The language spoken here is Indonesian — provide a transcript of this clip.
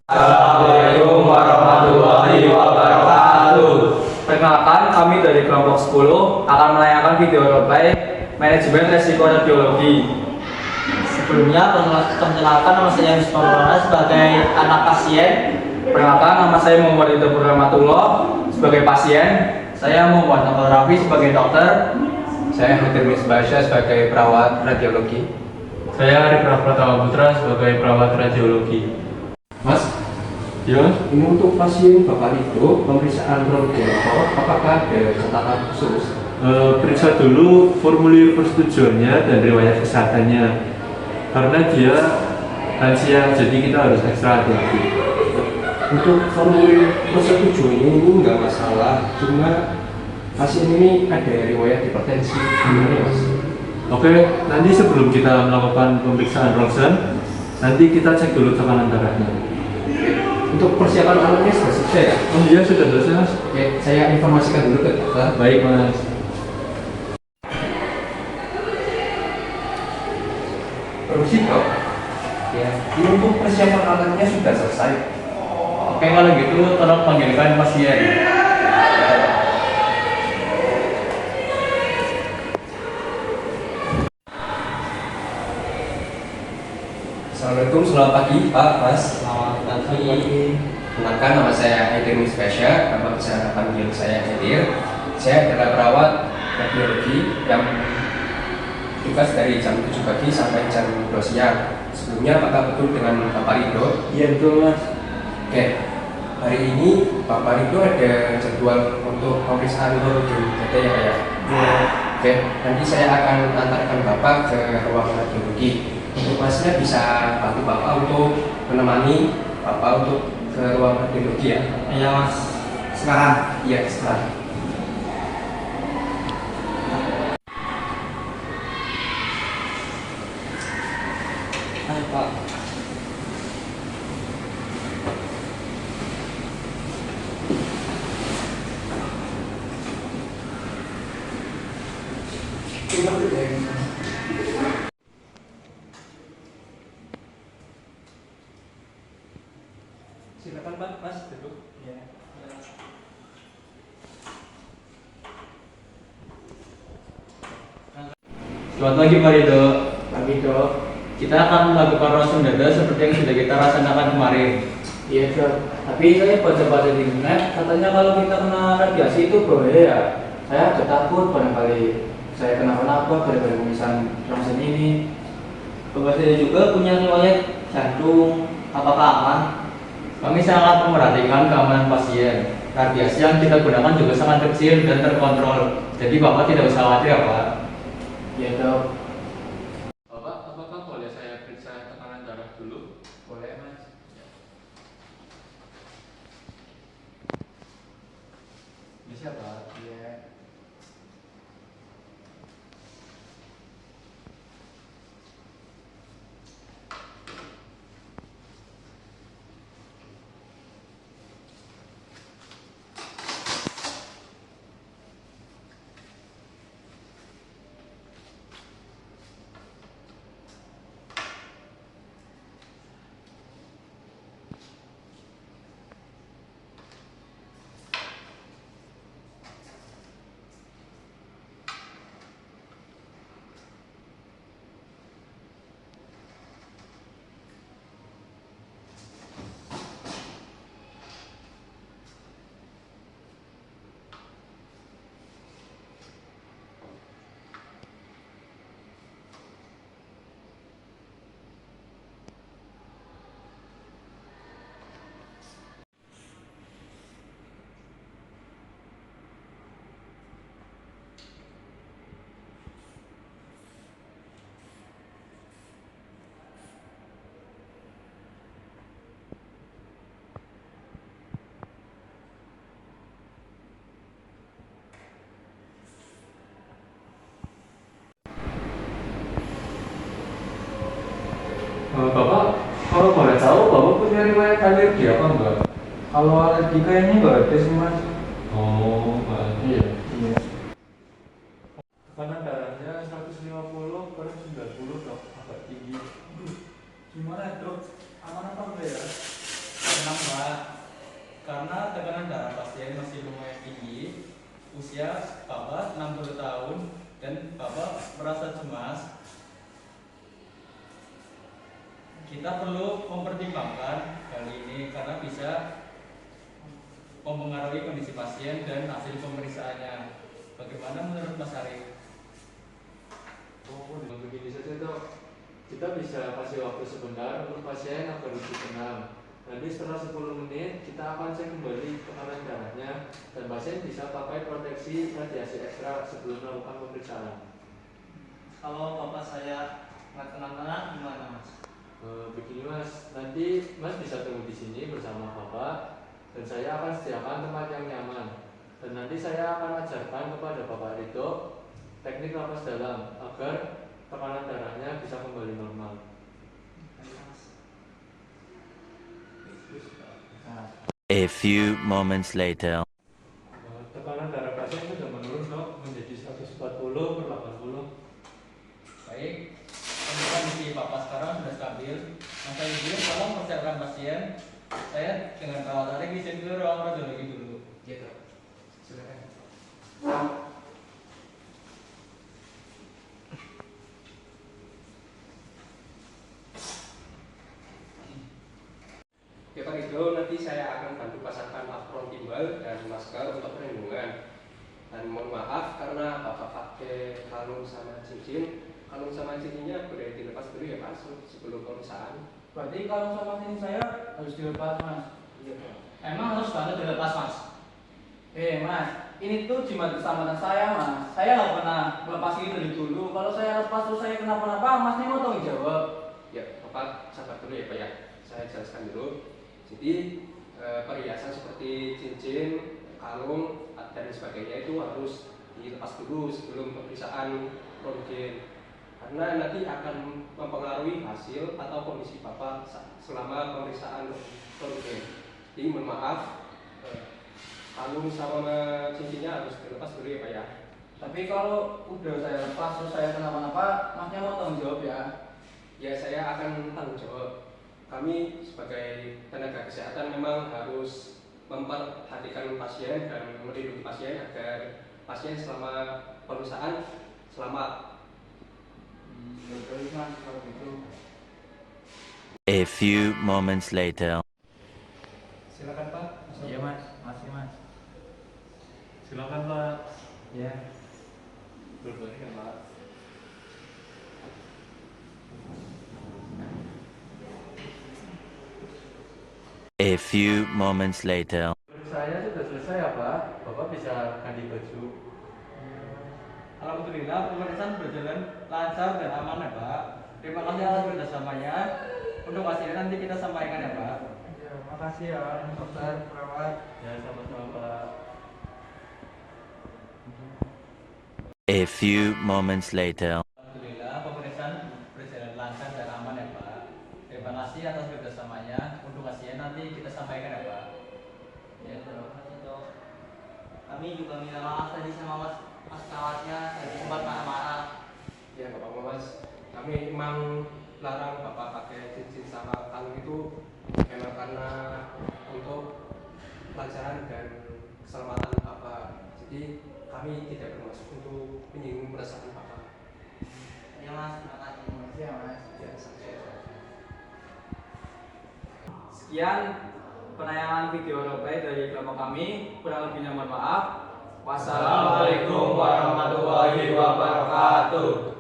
Assalamualaikum warahmatullahi wabarakatuh. Perkenalkan, kami dari kelompok 10 akan menayangkan video roleplay manajemen resiko radiologi. Sebelumnya, perkenalkan nama saya Yusuf Maulana sebagai anak pasien. Perkenalkan, nama saya Muhammad Ridho Purnamatullah sebagai pasien. Saya Muhammad Nawar Rafi sebagai dokter. Saya Hadir Misbasya sebagai perawat radiologi. Saya Arif Pratama Putra sebagai perawat radiologi. Mas, Ya, ini untuk pasien Bapak itu pemeriksaan radiolog, apakah ada catatan khusus? periksa dulu formulir persetujuannya dan riwayat kesehatannya. Karena dia lansia, jadi kita harus ekstra hati-hati. Untuk formulir persetujuannya ini nggak masalah, cuma pasien ini ada riwayat hipertensi. Gimana Mas? Oke, nanti sebelum kita melakukan pemeriksaan ronsen, nanti kita cek dulu tekanan darahnya. Untuk persiapan alatnya sudah selesai ya? Oh iya, sudah selesai Mas. Oke, saya informasikan dulu ke dokter. Baik Mas. Permisi dok. Ya, ini untuk persiapan alatnya sudah selesai. Oke, kalau gitu tolong panggilkan pasien. Assalamualaikum, selamat pagi Pak, Mas. Selamat pagi. Kenalkan, nama saya Hadir Misbasya, Bapak bisa panggil saya Hadir. Saya adalah perawat radiologi yang tugas dari jam 7 pagi sampai jam 2 siang. Sebelumnya, apakah betul dengan Bapak Ridho? Iya betul Mas. Oke, hari ini Bapak Ridho ada jadwal untuk pemeriksaan urologi dada ya Pak ya? Iya. Oke, nanti saya akan antarkan Bapak ke ruang radiologi. Untuk Masnya bisa bantu Bapak untuk menemani Bapak untuk ke ruang radiologi ya? Iya Mas. Sekarang. Iya, sekarang. Ayo Pak. Silakan Pak, Mas duduk. Ya. Selamat pagi Pak Ridho. Pagi dok. Kita akan melakukan ronsen dada seperti yang sudah kita laksanakan kemarin. Iya dok. Tapi saya baca-baca di internet, katanya kalau kita kena radiasi itu bahaya. Saya agak takut barangkali saya kenapa-napa gara-gara pemeriksaan ronsen ini. Bapak saya juga punya riwayat jantung. Apakah aman? Kami sangat memperhatikan keamanan pasien. Radiasi yang kita gunakan juga sangat kecil dan terkontrol. Jadi Bapak tidak usah khawatir ya Pak. Iya dok. Bapak, apakah boleh saya periksa tekanan darah dulu? Boleh Mas. Bisa Pak? Iya. Bapak, kalau boleh tahu, Bapak punya riwayat alergi apa enggak? Kalau alergi kayaknya nggak ada sih Mas. Oh, Pak. Iya. Tekanan darahnya 150 per 90 dok, agak tinggi. Gimana dok? Aman apa enggak ya? Tenang Pak, karena tekanan darah pasien masih lumayan tinggi, usia Bapak 60 tahun dan Bapak merasa cemas. Kita perlu mempertimbangkan hal ini karena bisa mempengaruhi kondisi pasien dan hasil pemeriksaannya. Bagaimana menurut Mas Arif? Oh, dengan begini saja dok, kita bisa kasih waktu sebentar untuk pasien agar lebih tenang. Nanti setelah 10 menit kita akan cek kembali tekanan darahnya dan pasien bisa pakai proteksi radiasi ekstra sebelum melakukan pemeriksaan. Kalau bapak saya nggak tenang-tenang gimana mas? Begini mas, nanti mas bisa tunggu di sini bersama bapak dan saya akan sediakan tempat yang nyaman. Dan nanti saya akan ajarkan kepada bapak Ridho teknik napas dalam agar tekanan darahnya bisa kembali normal. A few moments later. Tekanan darah pasien sudah menurun dok menjadi 140/80. Baik, kondisi Bapak sekarang sudah stabil. Masa ibu tolong persiapkan pasien. Saya dengan perawat tarik izin ke ruang radiologi dulu. Gitu. Silakan. Ya Pak Ridho, nanti saya akan bantu pasangkan apron timbal dan masker untuk perlindungan. Dan mohon maaf karena Bapak pakai kalung sama cincin. Kalung sama cincinnya boleh dilepas dulu ya Pak sebelum pemeriksaan. Berarti kalau sama sini saya harus dilepas mas. Iya Pak. Emang harus banget dilepas mas? Mas, ini tuh jimat keselamatan saya mas. Saya nggak pernah melepas ini dari dulu. Kalau saya lepas terus saya kenapa-napa, mas ini mau tanggung jawab. Ya Bapak sabar dulu ya Pak ya. Saya jelaskan dulu. Jadi perhiasan seperti cincin, kalung dan sebagainya itu harus dilepas dulu sebelum pemeriksaan röntgen. Karena nanti akan mempengaruhi hasil atau kondisi Bapak selama pemeriksaan röntgen. Jadi mohon maaf, kalung sama cincinnya harus dilepas dulu ya Pak ya. Tapi kalau udah saya lepas terus saya kenapa-napa, masnya mau tanggung jawab ya? Ya saya akan tanggung jawab. Kami sebagai tenaga kesehatan memang harus memperhatikan pasien dan melindungi pasien agar pasien selama pemeriksaan selamat. Betul mas, kalau gitu. A few moments later. Silakan Pak. Iya mas, masih mas. Silakan pak. Ya. Berbalik kan pak. A few moments later. Saya sudah selesai ya pak. Bapak bisa ganti baju. Alhamdulillah pemeriksaan berjalan lancar dan aman ya Pak. Terima kasih atas kerjasamanya. Untuk hasilnya nanti kita sampaikan ya Pak. Ya, makasih ya dokter, perawat. Ya sama-sama pak. A few moments later. Alhamdulillah pemeriksaan berjalan lancar dan aman ya Pak. Terima kasih atas kerjasamanya. Untuk hasilnya nanti kita sampaikan ya Pak. Ya terima kasih dok. Kami juga minta maaf tadi sama mas perawatnya tadi sempat marah-marah. Ya Bapak Mas, kami memang larang Bapak pakai cincin sama kalung itu memang karena untuk pelajaran dan keselamatan Bapak. Jadi kami tidak bermaksud untuk menyinggung perasaan Bapak. Ya mas, terima kasih. Makasih ya mas. Ya, sama-sama. Sekian penayangan video roleplay dari kelompok kami. Kurang lebihnya mohon maaf. Wassalamualaikum warahmatullahi wabarakatuh.